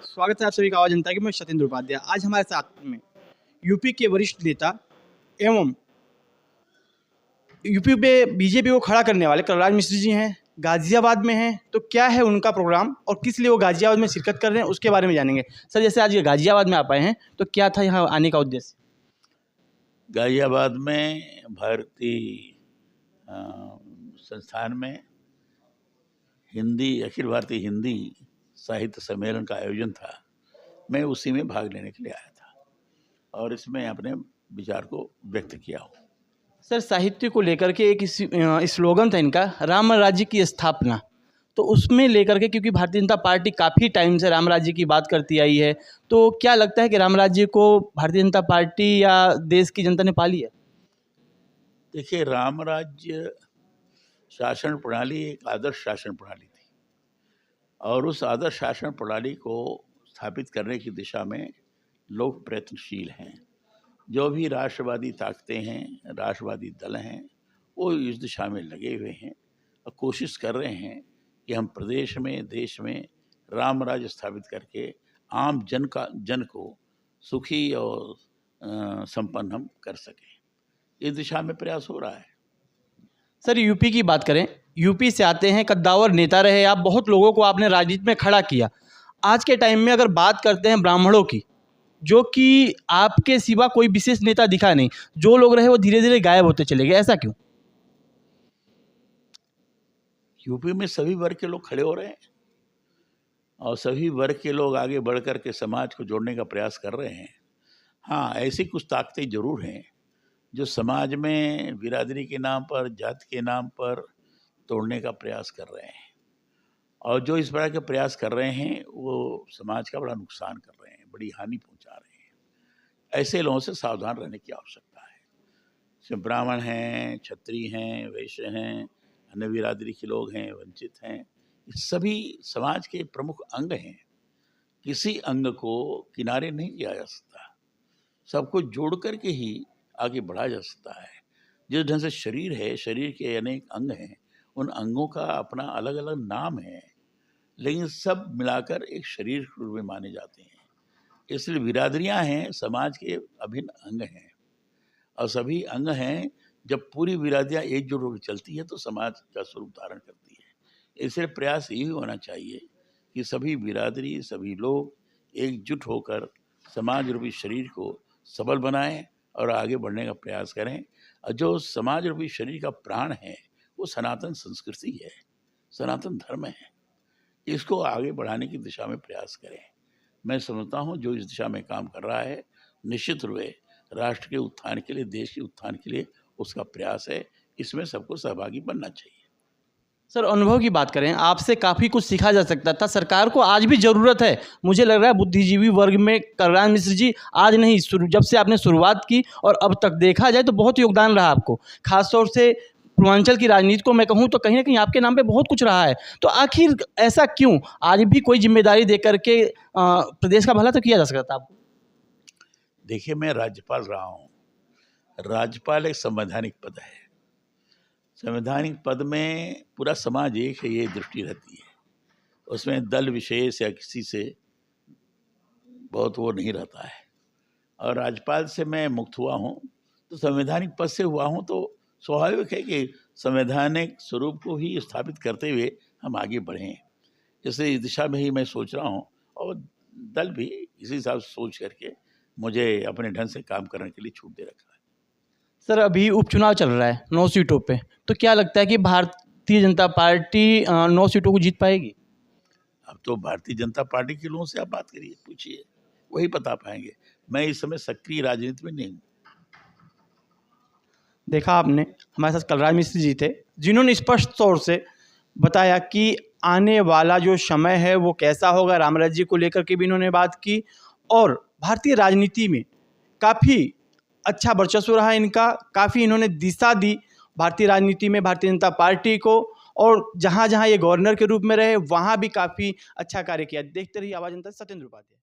स्वागत है आप सभी का आवाज जनता के। मैं सत्येंद्र उपाध्याय। आज हमारे साथ में यूपी के वरिष्ठ नेता एवं यूपी पे बीजेपी को खड़ा करने वाले कलराज मिश्र जी हैं। गाजियाबाद में हैं, तो क्या है उनका प्रोग्राम और किस लिए वो गाजियाबाद में शिरकत कर रहे हैं उसके बारे में जानेंगे। सर, जैसे आज ये गाजियाबाद में आप आए हैं, तो क्या था यहाँ आने का उद्देश्य? गाजियाबाद में भारतीय संस्थान में अखिल भारतीय हिंदी साहित्य सम्मेलन का आयोजन था। मैं उसी में भाग लेने के लिए आया था और इसमें अपने विचार को व्यक्त किया हूँ। सर, साहित्य को लेकर के एक स्लोगन था इनका, राम राज्य की स्थापना। तो उसमें लेकर के, क्योंकि भारतीय जनता पार्टी काफ़ी टाइम से राम राज्य की बात करती आई है, तो क्या लगता है कि राम राज्य को भारतीय जनता पार्टी या देश की जनता ने पाली है? देखिए, राम राज्य शासन प्रणाली एक आदर्श शासन प्रणाली थी और उस आदर्श शासन प्रणाली को स्थापित करने की दिशा में लोग प्रयत्नशील हैं। जो भी राष्ट्रवादी ताकतें हैं, राष्ट्रवादी दल हैं, वो इस दिशा में लगे हुए हैं और कोशिश कर रहे हैं कि हम प्रदेश में, देश में राम राज्य स्थापित करके आम जन को सुखी और संपन्न हम कर सकें। इस दिशा में प्रयास हो रहा है। सर, यूपी की बात करें, यूपी से आते हैं, कद्दावर नेता रहे आप, बहुत लोगों को आपने राजनीति में खड़ा किया। आज के टाइम में अगर बात करते हैं ब्राह्मणों की, जो कि आपके सिवा कोई विशेष नेता दिखा नहीं, जो लोग रहे वो धीरे धीरे गायब होते चले गए, ऐसा क्यों? यूपी में सभी वर्ग के लोग खड़े हो रहे हैं और सभी वर्ग के लोग आगे बढ़ कर के समाज को जोड़ने का प्रयास कर रहे हैं। हाँ, ऐसी कुछ ताकतें जरूर हैं जो समाज में बिरादरी के नाम पर, जाति के नाम पर तोड़ने का प्रयास कर रहे हैं और जो इस तरह के प्रयास कर रहे हैं वो समाज का बड़ा नुकसान कर रहे हैं, बड़ी हानि पहुंचा रहे हैं। ऐसे लोगों से सावधान रहने की आवश्यकता है। जैसे ब्राह्मण हैं, क्षत्रिय हैं, वैश्य हैं, अन्य बिरादरी के लोग हैं, वंचित हैं, ये सभी समाज के प्रमुख अंग हैं। किसी अंग को किनारे नहीं किया जा सकता, सबको जोड़ करके ही आगे बढ़ा जा सकता है। जिस ढंग से शरीर है, शरीर के अनेक अंग हैं, उन अंगों का अपना अलग अलग नाम है, लेकिन सब मिलाकर एक शरीर के रूप में माने जाते हैं। इसलिए बिरादरियां हैं, समाज के अभिन्न अंग हैं और सभी अंग हैं। जब पूरी बिरादरियां एकजुट होकर चलती है तो समाज का स्वरूप धारण करती है। इसलिए प्रयास यही होना चाहिए कि सभी बिरादरी, सभी लोग एकजुट होकर समाज रूपी शरीर को सबल बनाएं और आगे बढ़ने का प्रयास करें। और जो समाज रूपी शरीर का प्राण है वो सनातन संस्कृति है, सनातन धर्म है। इसको आगे बढ़ाने की दिशा में प्रयास करें। मैं समझता हूँ जो इस दिशा में काम कर रहा है, निश्चित रूप से राष्ट्र के उत्थान के लिए, देश के उत्थान के लिए उसका प्रयास है। इसमें सबको सहभागी बनना चाहिए। सर, अनुभव की बात करें, आपसे काफ़ी कुछ सीखा जा सकता था। सरकार को आज भी ज़रूरत है, मुझे लग रहा है बुद्धिजीवी वर्ग में कलराज मिश्र जी आज नहीं, जब से आपने शुरुआत की और अब तक देखा जाए तो बहुत योगदान रहा आपको। खासतौर से पूर्वांचल की राजनीति को मैं कहूँ तो कहीं ना कहीं आपके नाम पे बहुत कुछ रहा है। तो आखिर ऐसा क्यों आज भी कोई जिम्मेदारी दे करके प्रदेश का भला तो किया जा सकता था आपको? देखिए, मैं राज्यपाल रहा हूँ। राज्यपाल एक संवैधानिक पद है। संवैधानिक पद में पूरा समाज एक है, ये दृष्टि रहती है। उसमें दल विशेष या किसी से बहुत वो नहीं रहता है। और राज्यपाल से मैं मुक्त हुआ हूँ तो संवैधानिक पद से हुआ हूँ, तो स्वाभाविक है कि संवैधानिक स्वरूप को ही स्थापित करते हुए हम आगे बढ़ें। इसलिए इस दिशा में ही मैं सोच रहा हूँ और दल भी इसी हिसाब से सोच करके मुझे अपने ढंग से काम करने के लिए छूट दे रखा है। सर, अभी उपचुनाव चल रहा है 9 सीटों पे, तो क्या लगता है कि भारतीय जनता पार्टी 9 सीटों को जीत पाएगी? अब तो भारतीय जनता पार्टी के लोगों से आप बात करिए, पूछिए, वही बता पाएंगे। मैं इस समय सक्रिय राजनीति में नहीं हूँ। देखा आपने, हमारे साथ कलराज मिश्र जी थे, जिन्होंने स्पष्ट तौर से बताया कि आने वाला जो समय है वो कैसा होगा। राम राज्य को लेकर के भी इन्होंने बात की और भारतीय राजनीति में काफ़ी अच्छा वर्चस्व रहा इनका, काफ़ी इन्होंने दिशा दी भारतीय राजनीति में भारतीय जनता पार्टी को, और जहाँ जहाँ ये गवर्नर के रूप में रहे वहाँ भी काफ़ी अच्छा कार्य किया। देखते रहिए आवाज़ जनता, सत्येंद्र उपाध्याय।